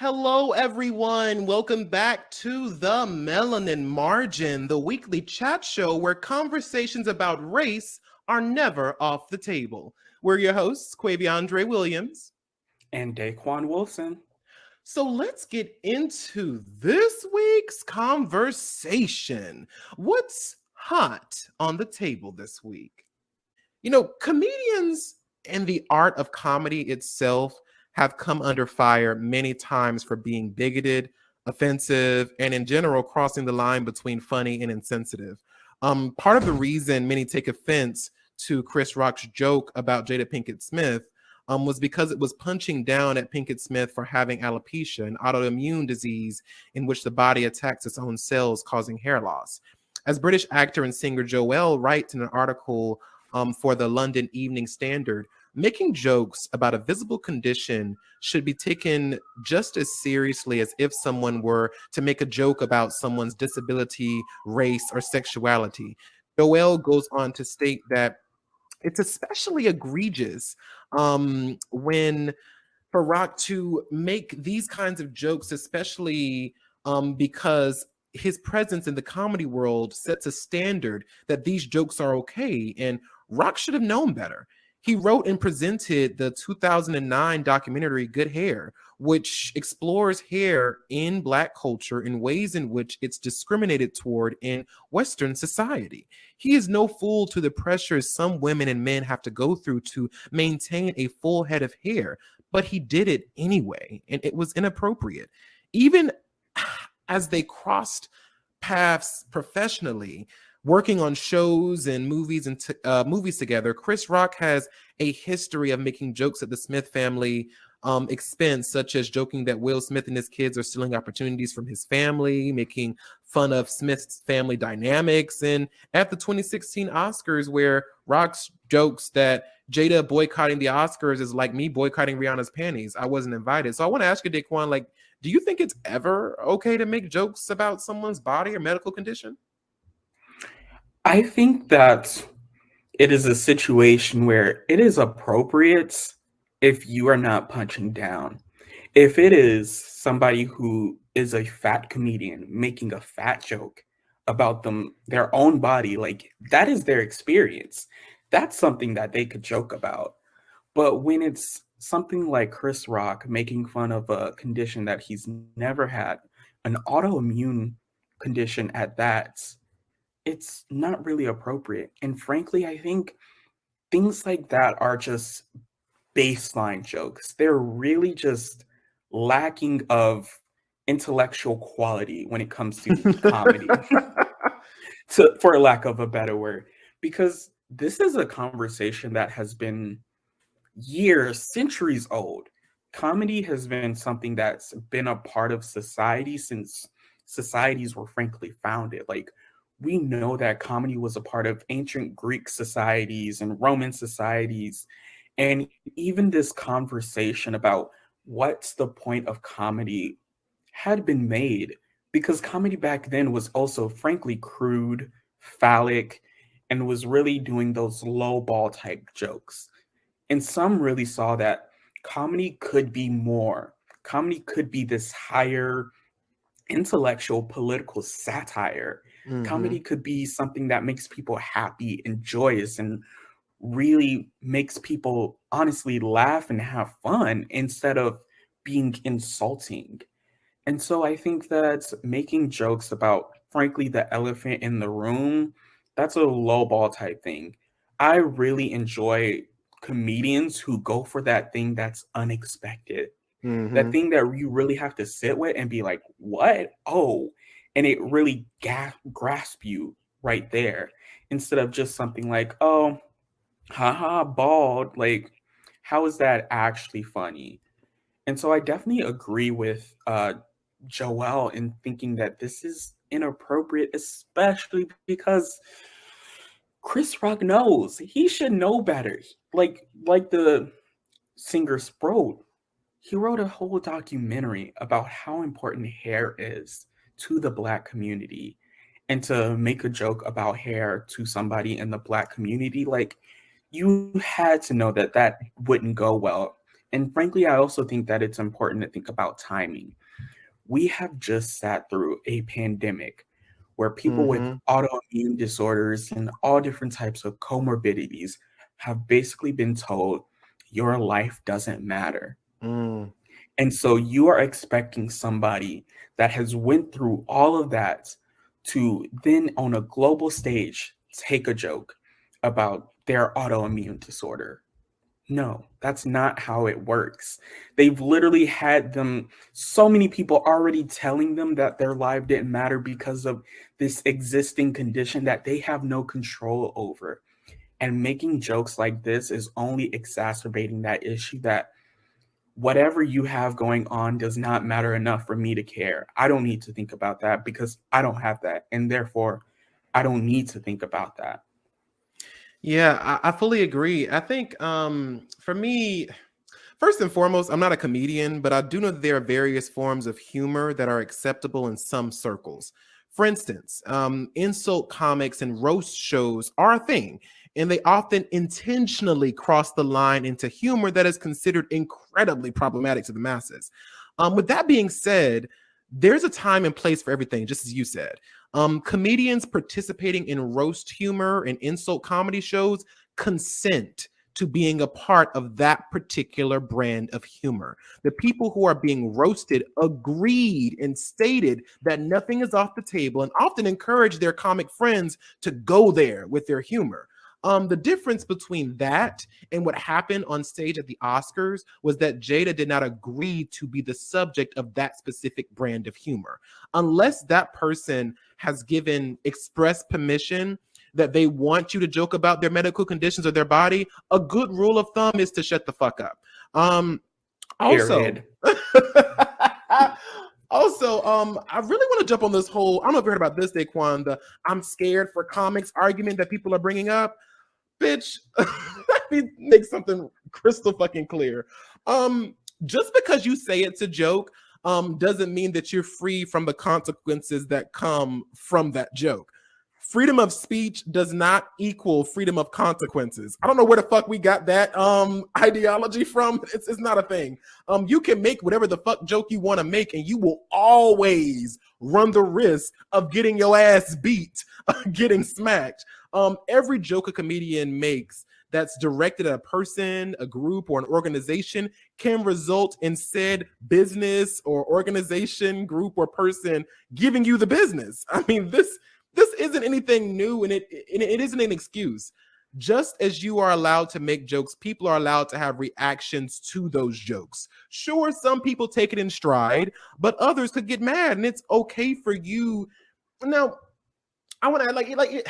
Hello, everyone. Welcome back to the Melanin Margin, the weekly chat show where conversations about race are never off the table. We're your hosts, Quaviondre Williams. And Daquon Wilson. So let's get into this week's conversation. What's hot on the table this week? Comedians and the art of comedy itself have come under fire many times for being bigoted, offensive, and in general crossing the line between funny and insensitive. Part of the reason many take offense to Chris Rock's joke about Jada Pinkett Smith was because it was punching down at Pinkett Smith for having alopecia, an autoimmune disease in which the body attacks its own cells, causing hair loss. As British actor and singer Joel writes in an article for the London Evening Standard, making jokes about a visible condition should be taken just as seriously as if someone were to make a joke about someone's disability, race, or sexuality. Joel goes on to state that it's especially egregious when for Rock to make these kinds of jokes, especially because his presence in the comedy world sets a standard that these jokes are okay, and Rock should have known better. He wrote and presented the 2009 documentary Good Hair, which explores hair in Black culture in ways in which it's discriminated toward in Western society. He is no fool to the pressures some women and men have to go through to maintain a full head of hair, but he did it anyway, and it was inappropriate. Even as they crossed paths professionally, working on shows and movies and movies together, Chris Rock has a history of making jokes at the Smith family expense, such as joking that Will Smith and his kids are stealing opportunities from his family, making fun of Smith's family dynamics, and at the 2016 Oscars, where Rock's jokes that Jada boycotting the Oscars is like me boycotting Rihanna's panties. I wasn't invited. So I want to ask you, Daquon, do you think it's ever okay to make jokes about someone's body or medical condition? I think that it is a situation where it is appropriate if you are not punching down. If it is somebody who is a fat comedian making a fat joke about their own body, like that is their experience. That's something that they could joke about. But when it's something like Chris Rock making fun of a condition that he's never had, an autoimmune condition at that, it's not really appropriate. And frankly, I think things like that are just baseline jokes. They're really just lacking of intellectual quality when it comes to comedy, for lack of a better word, because this is a conversation that has been years, centuries old. Comedy has been something that's been a part of society since societies were frankly founded. Like, we know that comedy was a part of ancient Greek societies and Roman societies. And even this conversation about what's the point of comedy had been made because comedy back then was also frankly crude, phallic, and was really doing those low ball type jokes. And some really saw that comedy could be more. Comedy could be this higher intellectual political satire. Mm-hmm. Comedy could be something that makes people happy and joyous and really makes people honestly laugh and have fun instead of being insulting. And so I think that making jokes about, frankly, the elephant in the room, that's a lowball type thing. I really enjoy comedians who go for that thing that's unexpected, that Mm-hmm. thing that you really have to sit with and be like, what? Oh, and it really grasp you right there instead of just something like, oh, haha, bald. Like, how is that actually funny? And so I definitely agree with Joelle in thinking that this is inappropriate, especially because Chris Rock knows he should know better. Like the singer Sprout, he wrote a whole documentary about how important hair is to the Black community. And to make a joke about hair to somebody in the Black community, like, you had to know that that wouldn't go well And frankly, I also think that it's important to think about timing. We have just sat through a pandemic where people with Mm-hmm. autoimmune disorders and all different types of comorbidities have basically been told your life doesn't matter. Mm. And so you are expecting somebody that has went through all of that to then on a global stage take a joke about their autoimmune disorder. No, that's not how it works. They've literally had them, so many people already telling them that their life didn't matter because of this existing condition that they have no control over. And making jokes like this is only exacerbating that issue that whatever you have going on does not matter enough for me to care. I don't need to think about that because I don't have that. And therefore, I don't need to think about that. Yeah, I fully agree. I think for me, first and foremost, I'm not a comedian, but I do know that there are various forms of humor that are acceptable in some circles. For instance, insult comics and roast shows are a thing, and they often intentionally cross the line into humor that is considered incredibly problematic to the masses. With that being said, there's a time and place for everything, just as you said. Comedians participating in roast humor and insult comedy shows consent to being a part of that particular brand of humor. The people who are being roasted agreed and stated that nothing is off the table and often encourage their comic friends to go there with their humor. The difference between that and what happened on stage at the Oscars was that Jada did not agree to be the subject of that specific brand of humor. Unless that person has given express permission that they want you to joke about their medical conditions or their body, a good rule of thumb is to shut the fuck up. Also, Period. I really want to jump on this whole. I don't know if you heard about this, Daquon. The "I'm scared for comics" argument that people are bringing up. Bitch, let me make something crystal fucking clear. Just because you say it's a joke, doesn't mean that you're free from the consequences that come from that joke. Freedom of speech does not equal freedom of consequences. I don't know where the fuck we got that ideology from. It's not a thing. You can make whatever the fuck joke you want to make, and you will always run the risk of getting your ass beat, getting smacked. Every joke a comedian makes that's directed at a person, a group, or an organization can result in said business or organization, group, or person giving you the business. I mean, this isn't anything new, and it isn't an excuse. Just as you are allowed to make jokes, people are allowed to have reactions to those jokes. Sure, some people take it in stride, but others could get mad, and it's okay for you. Now, I want to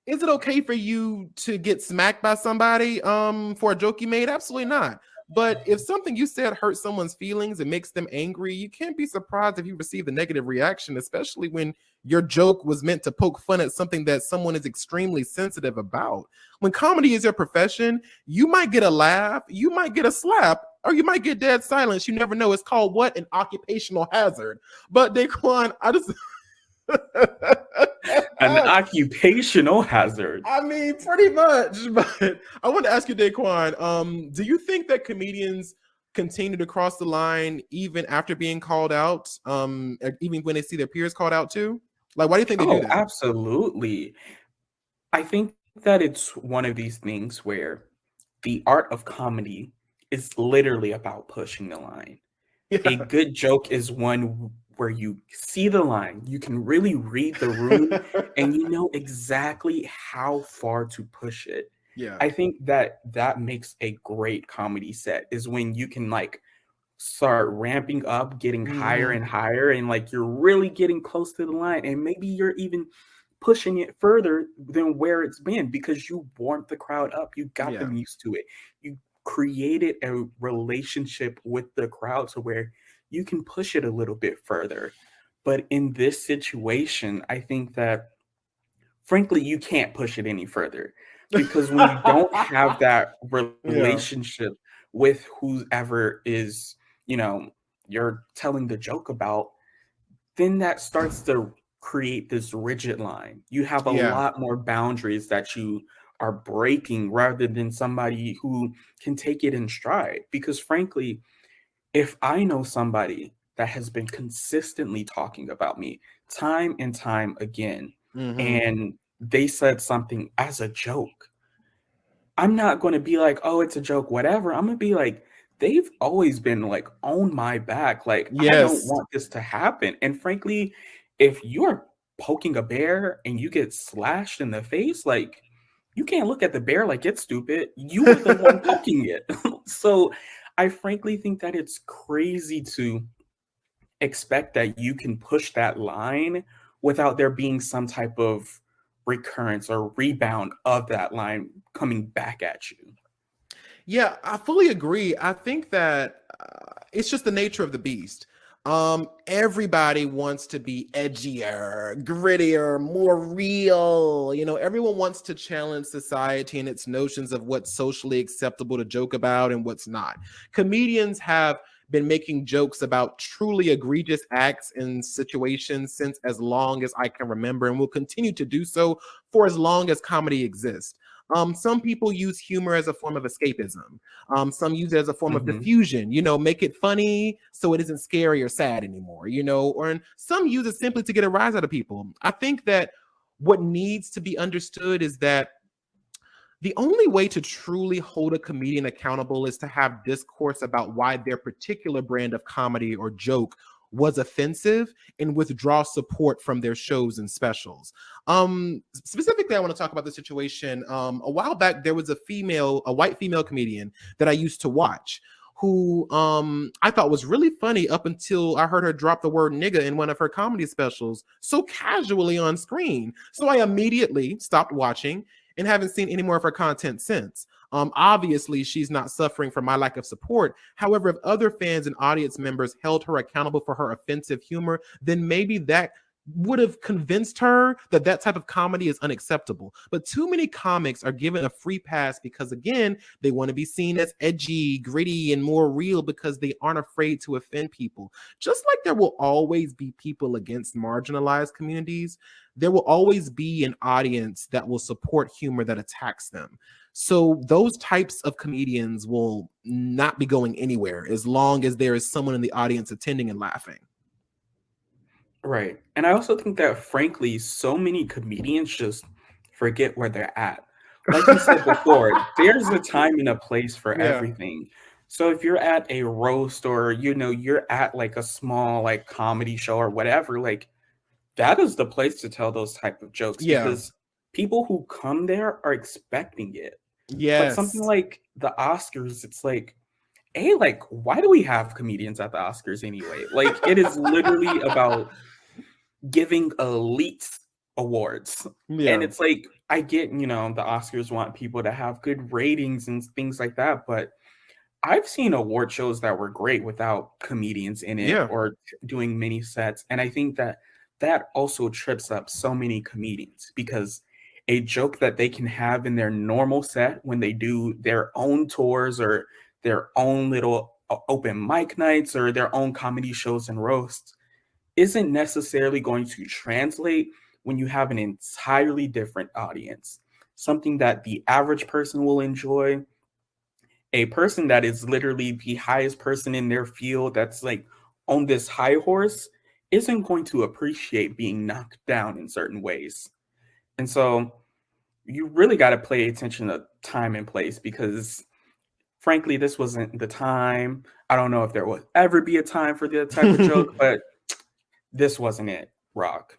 is it okay for you to get smacked by somebody for a joke you made? Absolutely not. But if something you said hurts someone's feelings and makes them angry, you can't be surprised if you receive a negative reaction, especially when your joke was meant to poke fun at something that someone is extremely sensitive about. When comedy is your profession, you might get a laugh, you might get a slap, or you might get dead silence. You never know. It's called what? An occupational hazard. But Daquan, I just An occupational hazard. I mean, pretty much. But I want to ask you, Daquan, do you think that comedians continue to cross the line even after being called out, even when they see their peers called out too? Like, why do you think they do Oh, that? absolutely. I think that it's one of these things where the art of comedy is literally about pushing the line. A Yeah. good joke is one where you see the line, you can really read the room, and you know exactly how far to push it. Yeah. I think that that makes a great comedy set is when you can like start ramping up, getting higher Hmm. and higher, and like you're really getting close to the line, and maybe you're even pushing it further than where it's been because you warmed the crowd up, you got Yeah. them used to it, you created a relationship with the crowd to where you can push it a little bit further. But in this situation, I think that frankly, you can't push it any further because when you don't have that Yeah. relationship with whoever is, you know, you're telling the joke about, then that starts to create this rigid line. You have a Yeah. lot more boundaries that you are breaking rather than somebody who can take it in stride. Because frankly, if I know somebody that has been consistently talking about me time and time again, Hmm. and they said something as a joke, I'm not going to be like, oh, it's a joke, whatever. I'm going to be like, they've always been like on my back. Like, I don't Yes. want this to happen. And frankly, if you're poking a bear and you get slashed in the face, like, you can't look at the bear like it's stupid. You were the one poking it. So I frankly think that it's crazy to expect that you can push that line without there being some type of recurrence or rebound of that line coming back at you. Yeah, I fully agree. I think that it's just the nature of the beast. Everybody wants to be edgier, grittier, more real. You know, everyone wants to challenge society and its notions of what's socially acceptable to joke about and what's not. Comedians have been making jokes about truly egregious acts and situations since as long as I can remember, and will continue to do so for as long as comedy exists. Some people use humor as a form of escapism. Some use it as a form of Mhm. diffusion, you know, make it funny so it isn't scary or sad anymore, you know, or and some use it simply to get a rise out of people. I think that what needs to be understood is that the only way to truly hold a comedian accountable is to have discourse about why their particular brand of comedy or joke was offensive and withdraw support from their shows and specials. Specifically, I want to talk about the situation. A while back, there was a white female comedian that I used to watch who I thought was really funny up until I heard her drop the word nigga in one of her comedy specials so casually on screen. So I immediately stopped watching and haven't seen any more of her content since. Obviously, she's not suffering from my lack of support. However, if other fans and audience members held her accountable for her offensive humor, then maybe that would have convinced her that that type of comedy is unacceptable. But too many comics are given a free pass because, again, they want to be seen as edgy, gritty, and more real because they aren't afraid to offend people. Just like there will always be people against marginalized communities, there will always be an audience that will support humor that attacks them. So those types of comedians will not be going anywhere as long as there is someone in the audience attending and laughing. Right. And I also think that, frankly, so many comedians just forget where they're at. Like you said before, there's a time and a place for Yeah. everything. So if you're at a roast or, you're at like a small like comedy show or whatever, like that is the place to tell those type of jokes Yeah. because people who come there are expecting it. But something Yes. like the Oscars, it's like, hey, like, why do we have comedians at the Oscars anyway? Like, it is literally about giving elites awards. And Yeah. it's like, I get, the Oscars want people to have good ratings and things like that, but I've seen award shows that were great without comedians in it Yeah. or doing mini sets. And I think that that also trips up so many comedians because a joke that they can have in their normal set when they do their own tours or their own little open mic nights or their own comedy shows and roasts isn't necessarily going to translate when you have an entirely different audience. Something that the average person will enjoy, a person that is literally the highest person in their field, that's like on this high horse, isn't going to appreciate being knocked down in certain ways. And so you really got to pay attention to time and place because, frankly, this wasn't the time. I don't know if there will ever be a time for the type of joke, but this wasn't it, Rock.